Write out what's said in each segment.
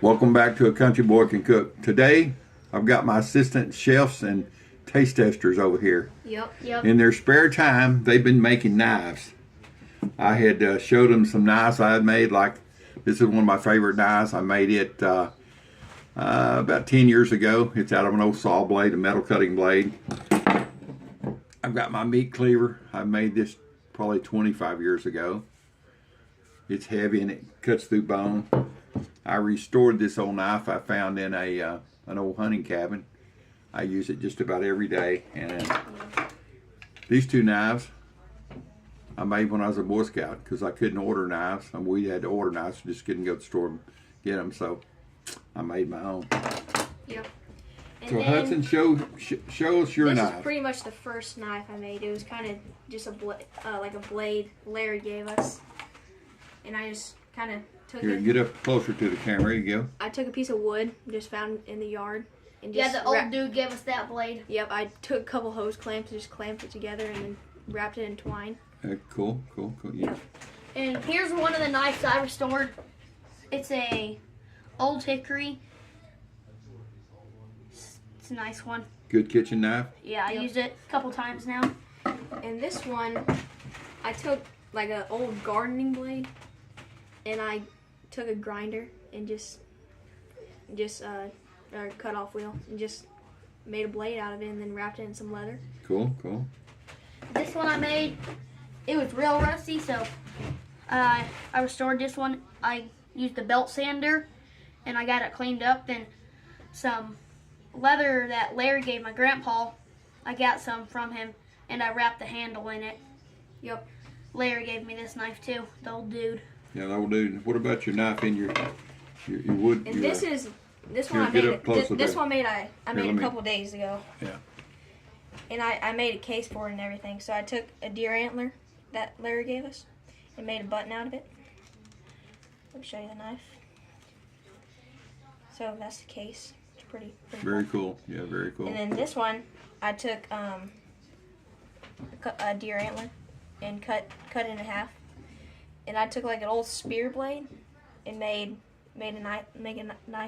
Welcome back to A Country Boy Can Cook. Today, I've got my assistant chefs and taste testers over here. Yep. In their spare time, they've been making knives. I had showed them some knives I had made. Like, this is one of my favorite knives. I made it about 10 years ago. It's out of an old saw blade, a metal cutting blade. I've got my meat cleaver. I made this probably 25 years ago. It's heavy and it cuts through bone. I restored this old knife I found in an old hunting cabin. I use it just about every day. And these two knives I made when I was a Boy Scout because I couldn't order knives. We had to order knives, we just couldn't go to the store and get them. So I made my own. Yep. And so Hudson, show us your knife. This is pretty much the first knife I made. It was kind of just like a blade Larry gave us, and I just kind of took Here, it. get up closer to the camera. Here you go. I took a piece of wood just found in the yard, and just the old dude gave us that blade. Yep, I took a couple hose clamps and just clamped it together, and then wrapped it in twine. Cool. Yeah. And here's one of the knives I restored. It's a old hickory. It's a nice one. Good kitchen knife. Yeah, I used it a couple times now. And this one, I took like an old gardening blade, and I took a grinder and just or cut off wheel and just made a blade out of it, and then wrapped it in some leather. Cool. This one I made, it was real rusty, so I restored this one. I used the belt sander, and I got it cleaned up, and some leather that Larry gave my grandpa. I got some from him, and I wrapped the handle in it. Yep. Larry gave me this knife too, the old dude. Yeah, the old dude. What about your knife in your wood? And this one I get made. up closer This there. one made I made let a me- couple days ago. Yeah. And I made a case for it and everything. So I took a deer antler that Larry gave us and made a button out of it. Let me show you the knife. So that's the case. It's pretty Very cool. Yeah, very cool. And then this one, I took a deer antler and cut it in half. And I took like an old spear blade and made a knife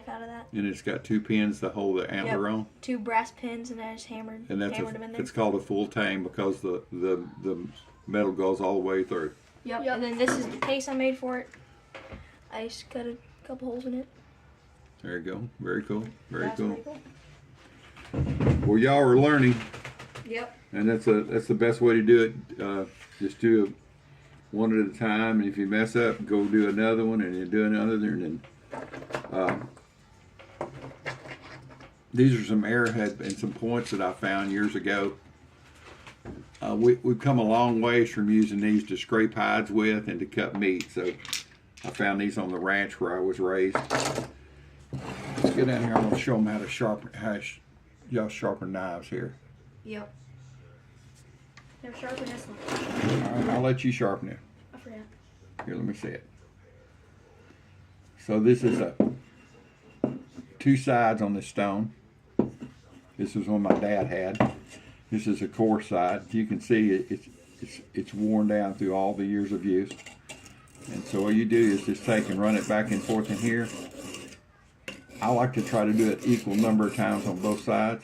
out of that. And it's got two pins to hold the antler on. 2 brass pins, and I just hammered them in there. It's called a full tang because the metal goes all the way through. Yep. And then this is the case I made for it. I just cut a couple holes in it. There you go. Very cool. Very That's cool. pretty Well, y'all are learning, Yep. and that's the best way to do it. Just do it one at a time, and if you mess up, go do another one, and then do another, and then. These are some arrowhead and some points that I found years ago. We've come a long ways from using these to scrape hides with and to cut meat. So I found these on the ranch where I was raised. Let's get down here. I'm going to show them how to y'all sharpen knives here. Yep. Never sharpened this one. All right, I'll let you sharpen it. I forgot. Here, let me see it. So this is two sides on this stone. This is one my dad had. This is a coarse side. You can see it's worn down through all the years of use. And so all you do is just take and run it back and forth in here. I like to try to do it equal number of times on both sides.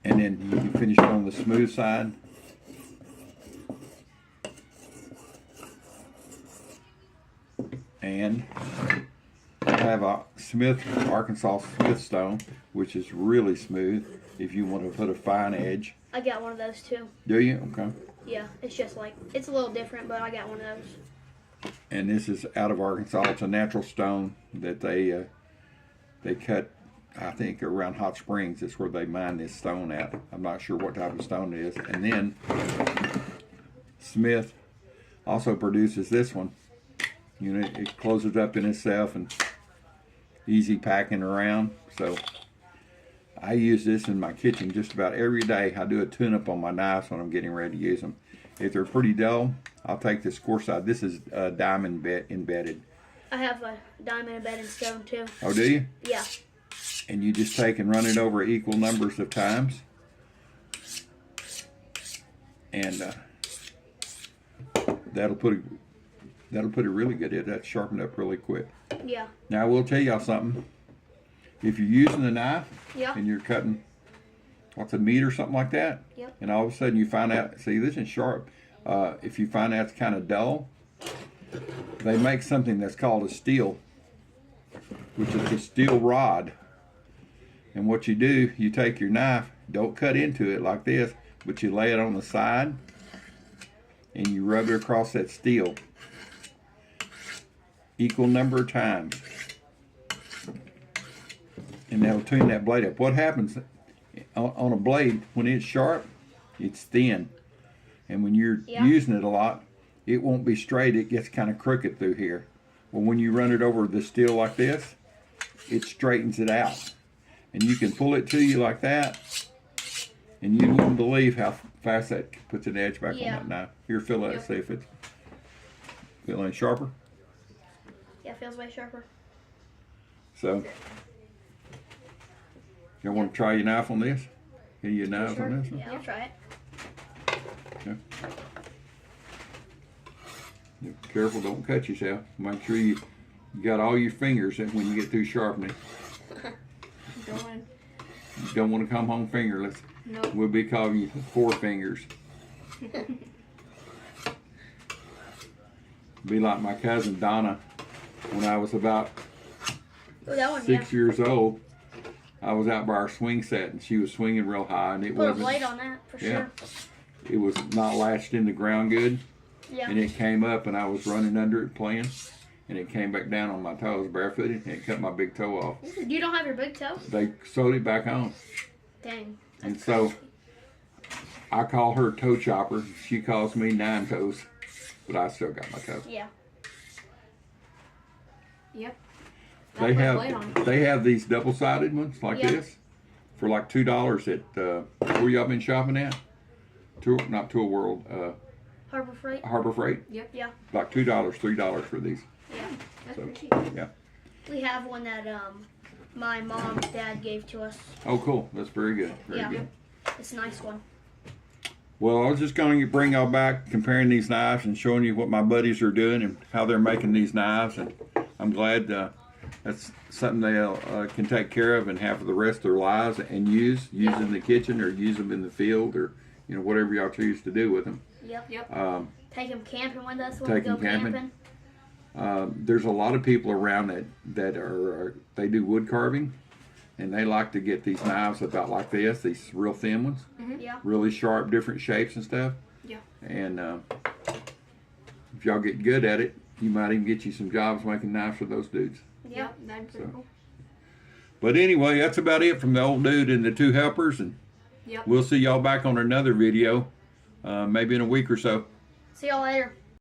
And then you can finish it on the smooth side. And I have a Arkansas Smith stone, which is really smooth if you want to put a fine edge. I got one of those too. Do you? Okay. Yeah, it's just like, it's a little different, but I got one of those. And this is out of Arkansas. It's a natural stone that they cut, I think, around Hot Springs. That's where they mine this stone at. I'm not sure what type of stone it is. And then Smith also produces this one. You know, it closes up in itself and easy packing around. So I use this in my kitchen just about every day. I do a tune-up on my knives when I'm getting ready to use them. If they're pretty dull, I'll take this coarse side. This is diamond embedded. I have a diamond embedded stone too. Oh, do you? Yeah. And you just take and run it over equal numbers of times. And that'll put it really good. That's sharpened up really quick. Yeah. Now I will tell y'all something. If you're using the knife Yeah. and you're cutting lots of meat or something like that, Yep. and all of a sudden you find out, see, this is sharp. If you find out it's kind of dull, they make something that's called a steel, which is a steel rod. And what you do, you take your knife, don't cut into it like this, but you lay it on the side and you rub it across that steel equal number of times, and that'll tune that blade up. What happens on a blade, when it's sharp, it's thin, and when you're using it a lot, it won't be straight. It gets kind of crooked through here. Well, when you run it over the steel like this, it straightens it out, and you can pull it to you like that, and you wouldn't believe how fast that puts an edge back on that knife. Here, feel that. See if it's feel any sharper. Yeah, it feels way sharper. So, you want to try your knife on this? Get your knives on this one? Yeah, I'll try it. Okay. Yeah, careful, don't cut yourself. Make sure you got all your fingers in when you get through sharpening. You don't want to come home fingerless. Nope. We'll be calling you four fingers. Be like my cousin Donna. When I was about 6 years old, I was out by our swing set and she was swinging real high, and it Put a wasn't. blade on that for sure. It was not latched in the ground good, Yeah. and it came up, and I was running under it playing, and it came back down on my toes barefooted, and it cut my big toe off. You don't have your big toe? They sewed it back on, Dang. and so I call her toe chopper. She calls me nine toes, but I still got my toe. Yeah. Yep. They have these double-sided ones like this for like $2 at where y'all been shopping at? Not Tool World. Harbor Freight? Harbor Freight. Yep. Yeah. Like $2, $3 for these. Yeah. That's So, pretty cheap. yeah. We have one that my mom and dad gave to us. Oh, cool. That's very good. Very good. It's a nice one. Well, I was just going to bring y'all back comparing these knives and showing you what my buddies are doing and how they're making these knives. And I'm glad that's something they can take care of and have for the rest of their lives and use in the kitchen or use them in the field or whatever y'all choose to do with them. Yep. Take them camping with us when Take we go 'em camping. camping. There's a lot of people around that they do wood carving, and they like to get these knives about like this, these real thin ones, Yeah. really sharp, different shapes and stuff. Yeah. And if y'all get good at it, you might even get you some jobs making knives for those dudes. Yep. That'd be pretty cool. But anyway, that's about it from the old dude and the two helpers, and Yep. we'll see y'all back on another video, maybe in a week or so. See y'all later.